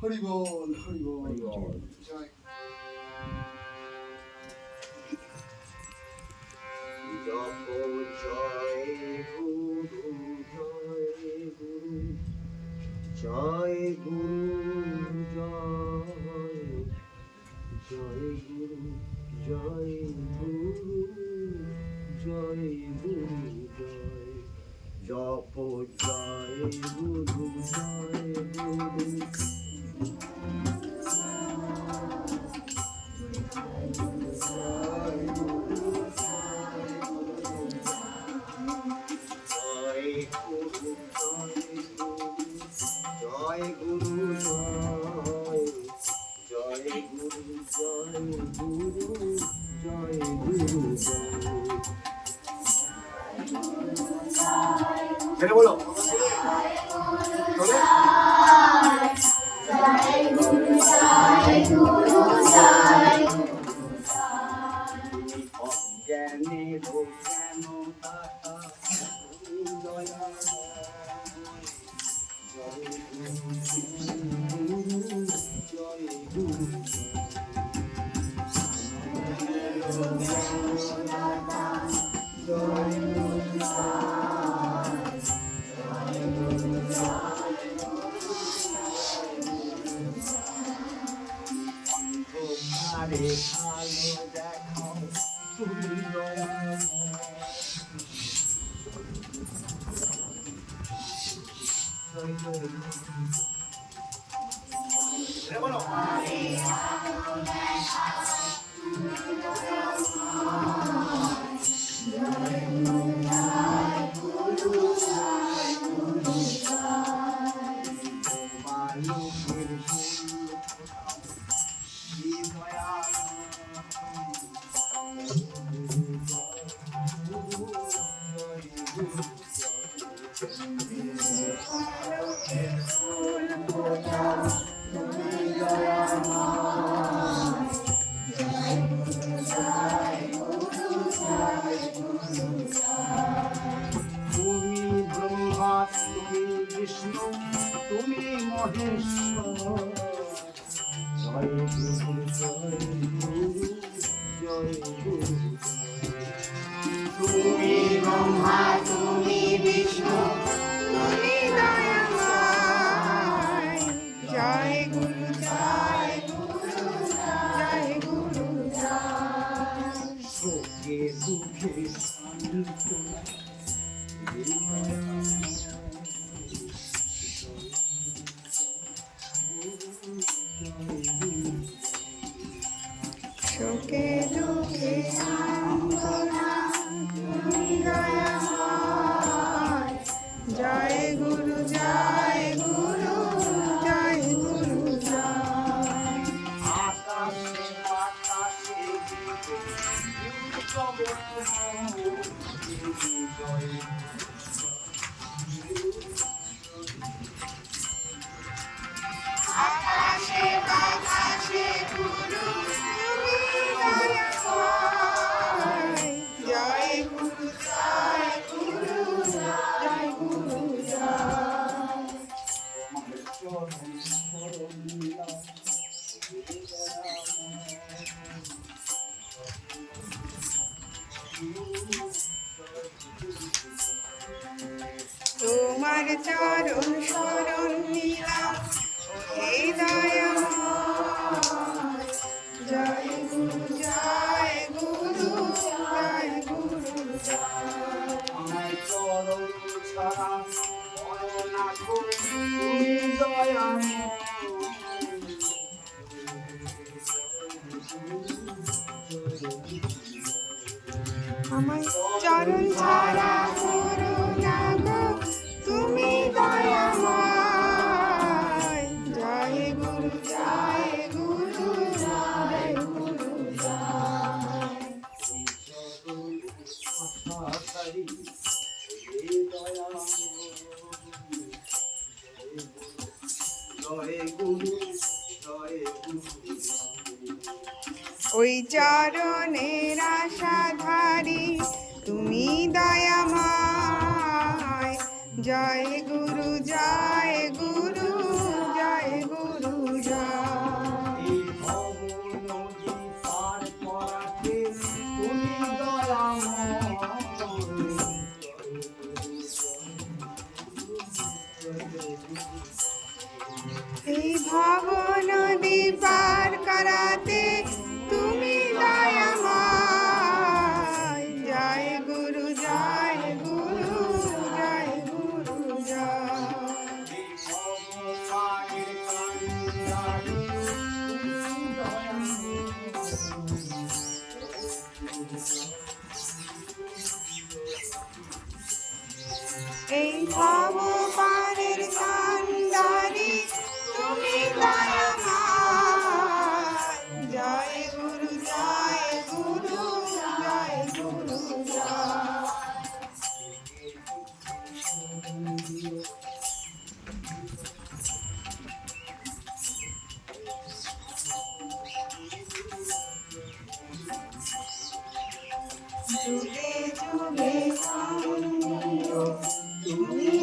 হরি বল হরি বল জয় জপ জয় গুরু জয় গুরু জয় গুরু জয় গুরু জয় গুরু জয় গুরু জয় জপ জয় গুরু জয় গুরু জয় গুরু জয় গুরু জয় গুরু জয় গুরু জয় বলো জয় গুরু জয় গুরু জয় অজ্ঞানে জ্ঞান দাতা দয়া জয় গুরু জয় গুরু অন্ধকারে আলো দেখাও তুমি দয়াময় জয় জয় বলো তুমি ব্রহ্মা তুমি বিষ্ণু তুমি মহেশ্বর জয় গুরু জয় গুরু জয় গুরু তুমি ব্রহ্মা তুমি বিষ্ণু তুমি দয়াময় জয় গুরু জয় গুরু জয় গুরু জয় শোকে দুঃখে শান্ত শোকে দুঃখে সান্ত্বনা তুমি দয়াময় জয় গুরু জয় গুরু জয় গুরু জয় আকাশে বাতাসে আকাশে বাতাসে গুরু তুমি দয়াময় জয় গুরু জয় গুরু জয় গুরু জয় তোমার চরণ শরণ নিলাম হে দয়াময় জয় গুরু জয় গুরু জয় গুরু জয় আমায় চরণ ছাড়া করুণা করুন দয়াময় আমায় চরণ ছাড়া করো না গো তুমি দয়াময় জয় গুরু জয় গুরু জয় গুরু জয় ওই চরণের আশাধারী তুমি দয়াময় জয় গুরু জয় গুরু জয় গুরু এই ভব নদী পার করাতে তুমি দয়াময়। জয় গুরু জয় গুরু জয় গুরু জয়। এই ভব পারের কান্ডারি তুমি দয়াময়। জয় গুরু জয় গুরু জয় গুরু জয়। যুগে যুগে তুমি